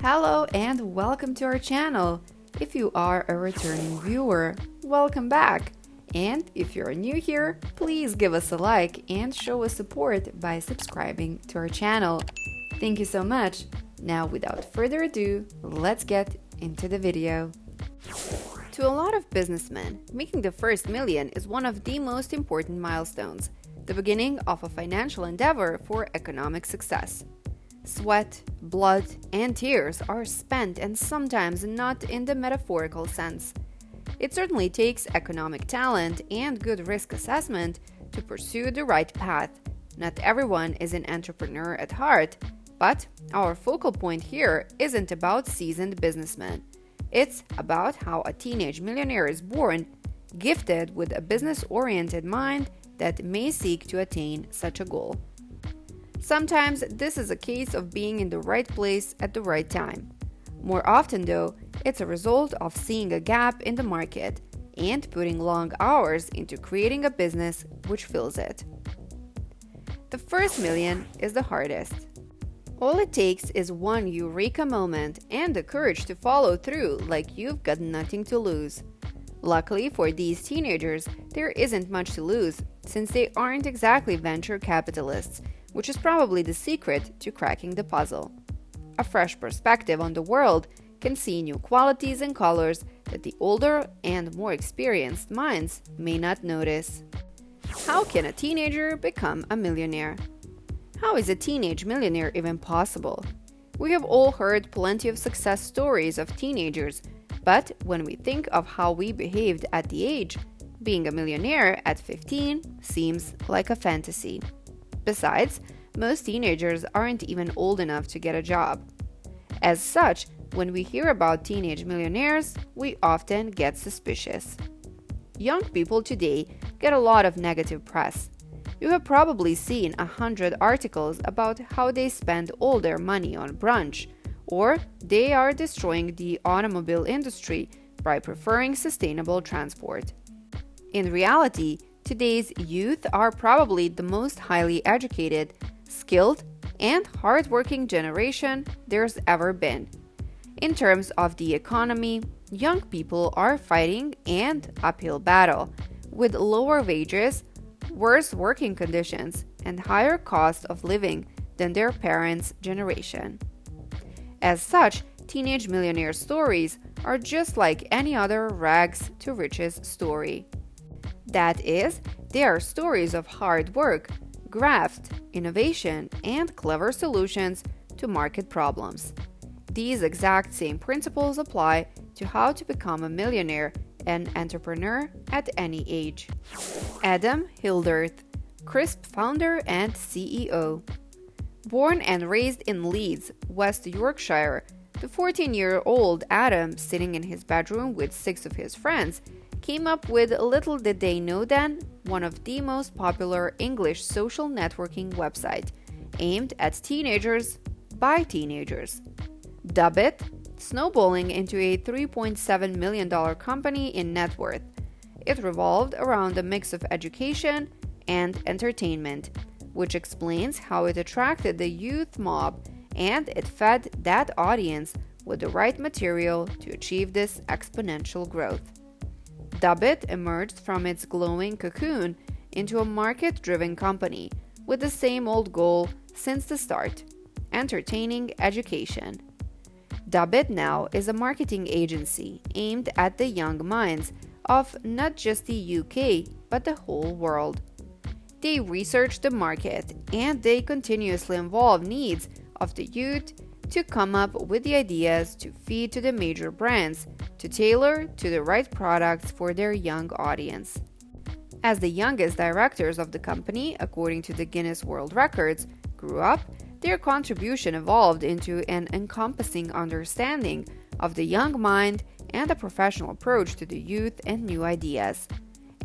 Hello and welcome to our channel. If you are a returning viewer, welcome back. And if you're new here, please give us a like and show us support by subscribing to our channel. Thank you so much. Now, without further ado, let's get into the video. To a lot of businessmen, making the first million is one of the most important milestones, the beginning of a financial endeavor for economic success. Sweat, blood, and tears are spent, and sometimes not in the metaphorical sense. It certainly takes economic talent and good risk assessment to pursue the right path. Not everyone is an entrepreneur at heart, but our focal point here isn't about seasoned businessmen. It's about how a teenage millionaire is born, gifted with a business-oriented mind that may seek to attain such a goal. Sometimes this is a case of being in the right place at the right time. More often, though, it's a result of seeing a gap in the market and putting long hours into creating a business which fills it. The first million is the hardest. All it takes is one eureka moment and the courage to follow through like you've got nothing to lose. Luckily for these teenagers, there isn't much to lose since they aren't exactly venture capitalists, which is probably the secret to cracking the puzzle. A fresh perspective on the world can see new qualities and colors that the older and more experienced minds may not notice. How can a teenager become a millionaire? How is a teenage millionaire even possible? We have all heard plenty of success stories of teenagers, but when we think of how we behaved at the age, being a millionaire at 15 seems like a fantasy. Besides, most teenagers aren't even old enough to get a job. As such, when we hear about teenage millionaires, we often get suspicious. Young people today get a lot of negative press. You have probably seen 100 articles about how they spend all their money on brunch, or they are destroying the automobile industry by preferring sustainable transport. In reality, today's youth are probably the most highly educated, skilled, and hardworking generation there's ever been. In terms of the economy, young people are fighting an uphill battle with lower wages, worse working conditions, and higher cost of living than their parents' generation. As such, teenage millionaire stories are just like any other rags to riches story. That is, they are stories of hard work, graft, innovation, and clever solutions to market problems. These exact same principles apply to how to become a millionaire and entrepreneur at any age. Adam Hilderth, Crisp founder and CEO. Born and raised in Leeds, West Yorkshire, the 14-year-old Adam, sitting in his bedroom with 6 of his friends, came up with, little did they know then, one of the most popular English social networking website aimed at teenagers by teenagers. Dub it, snowballing into a $3.7 million company in net worth. It revolved around a mix of education and entertainment, which explains how it attracted the youth mob, and it fed that audience with the right material to achieve this exponential growth. Dubbit emerged from its glowing cocoon into a market-driven company with the same old goal since the start: entertaining education. Dubbit now is a marketing agency aimed at the young minds of not just the UK, but the whole world. They research the market and they continuously involve needs of the youth to come up with the ideas to feed to the major brands to tailor to the right products for their young audience. As the youngest directors of the company, according to the Guinness World Records, grew up, their contribution evolved into an encompassing understanding of the young mind and a professional approach to the youth and new ideas.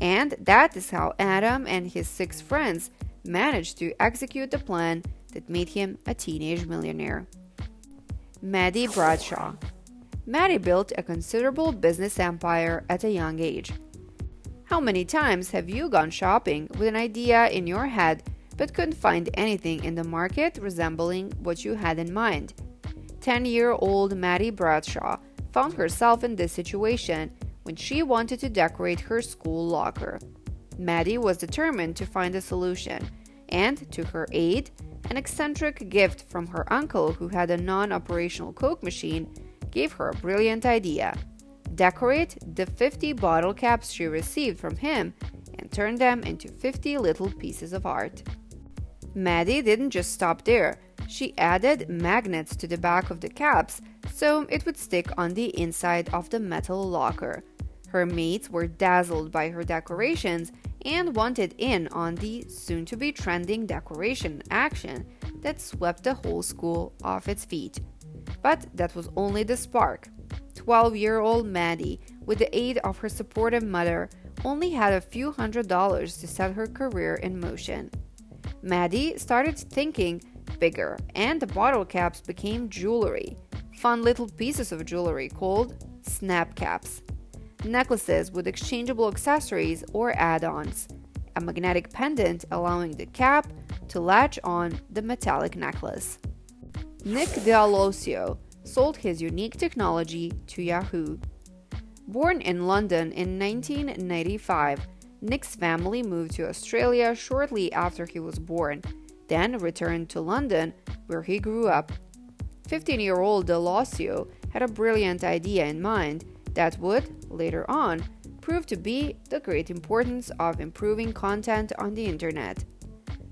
And that is how Adam and his 6 friends managed to execute the plan that made him a teenage millionaire. Maddie Bradshaw. Maddie built a considerable business empire at a young age. How many times have you gone shopping with an idea in your head but couldn't find anything in the market resembling what you had in mind? 10-year-old Maddie Bradshaw found herself in this situation when she wanted to decorate her school locker. Maddie was determined to find a solution, and to her aid, an eccentric gift from her uncle who had a non-operational Coke machine gave her a brilliant idea. Decorate the 50 bottle caps she received from him and turn them into 50 little pieces of art. Maddie didn't just stop there. She added magnets to the back of the caps so it would stick on the inside of the metal locker. Her mates were dazzled by her decorations and wanted in on the soon-to-be trending decoration action that swept the whole school off its feet. But that was only the spark. 12-year-old Maddie, with the aid of her supportive mother, only had a few $100s to set her career in motion. Maddie started thinking bigger, and the bottle caps became jewelry. Fun little pieces of jewelry called snap caps. Necklaces with exchangeable accessories or add-ons. A magnetic pendant allowing the cap to latch on the metallic necklace. Nick D'Alosio sold his unique technology to Yahoo. Born in London in 1995, Nick's family moved to Australia shortly after he was born, then returned to London, where he grew up. 15-year-old D'Alosio had a brilliant idea in mind that would, later on, prove to be the great importance of improving content on the internet.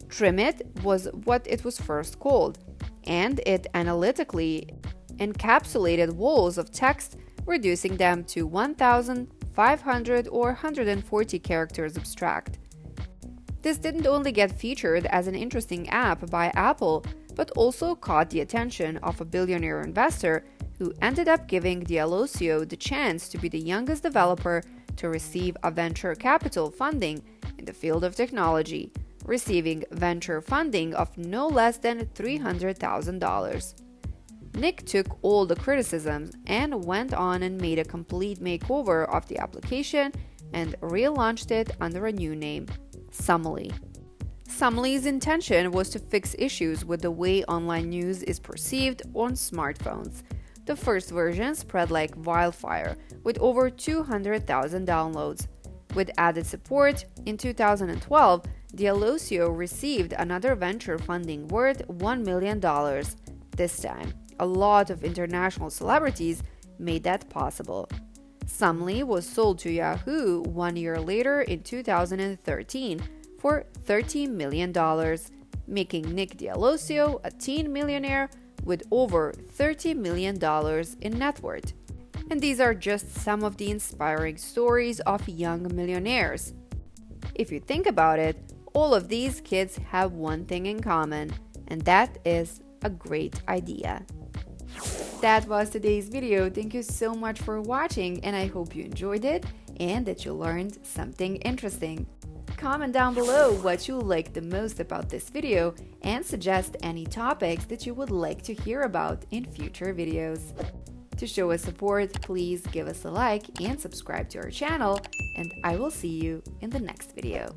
Trimit was what it was first called, and it analytically encapsulated walls of text, reducing them to 1,500 or 140 characters abstract. This didn't only get featured as an interesting app by Apple, but also caught the attention of a billionaire investor who ended up giving D'Alosio the chance to be the youngest developer to receive a venture capital funding in the field of technology, receiving venture funding of no less than $300,000. Nick took all the criticisms and went on and made a complete makeover of the application and relaunched it under a new name, Sumly. Sumly's intention was to fix issues with the way online news is perceived on smartphones. The first version spread like wildfire, with over 200,000 downloads. With added support, in 2012, D'Alosio received another venture funding worth $1 million. This time, a lot of international celebrities made that possible. Sumly was sold to Yahoo 1 year later in 2013 for $30 million, making Nick D'Alosio a teen millionaire with over $30 million in net worth. And these are just some of the inspiring stories of young millionaires. If you think about it, all of these kids have one thing in common, and that is a great idea. That was today's video. Thank you so much for watching, and I hope you enjoyed it and that you learned something interesting. Comment down below what you liked the most about this video and suggest any topics that you would like to hear about in future videos. To show us support, please give us a like and subscribe to our channel, and I will see you in the next video.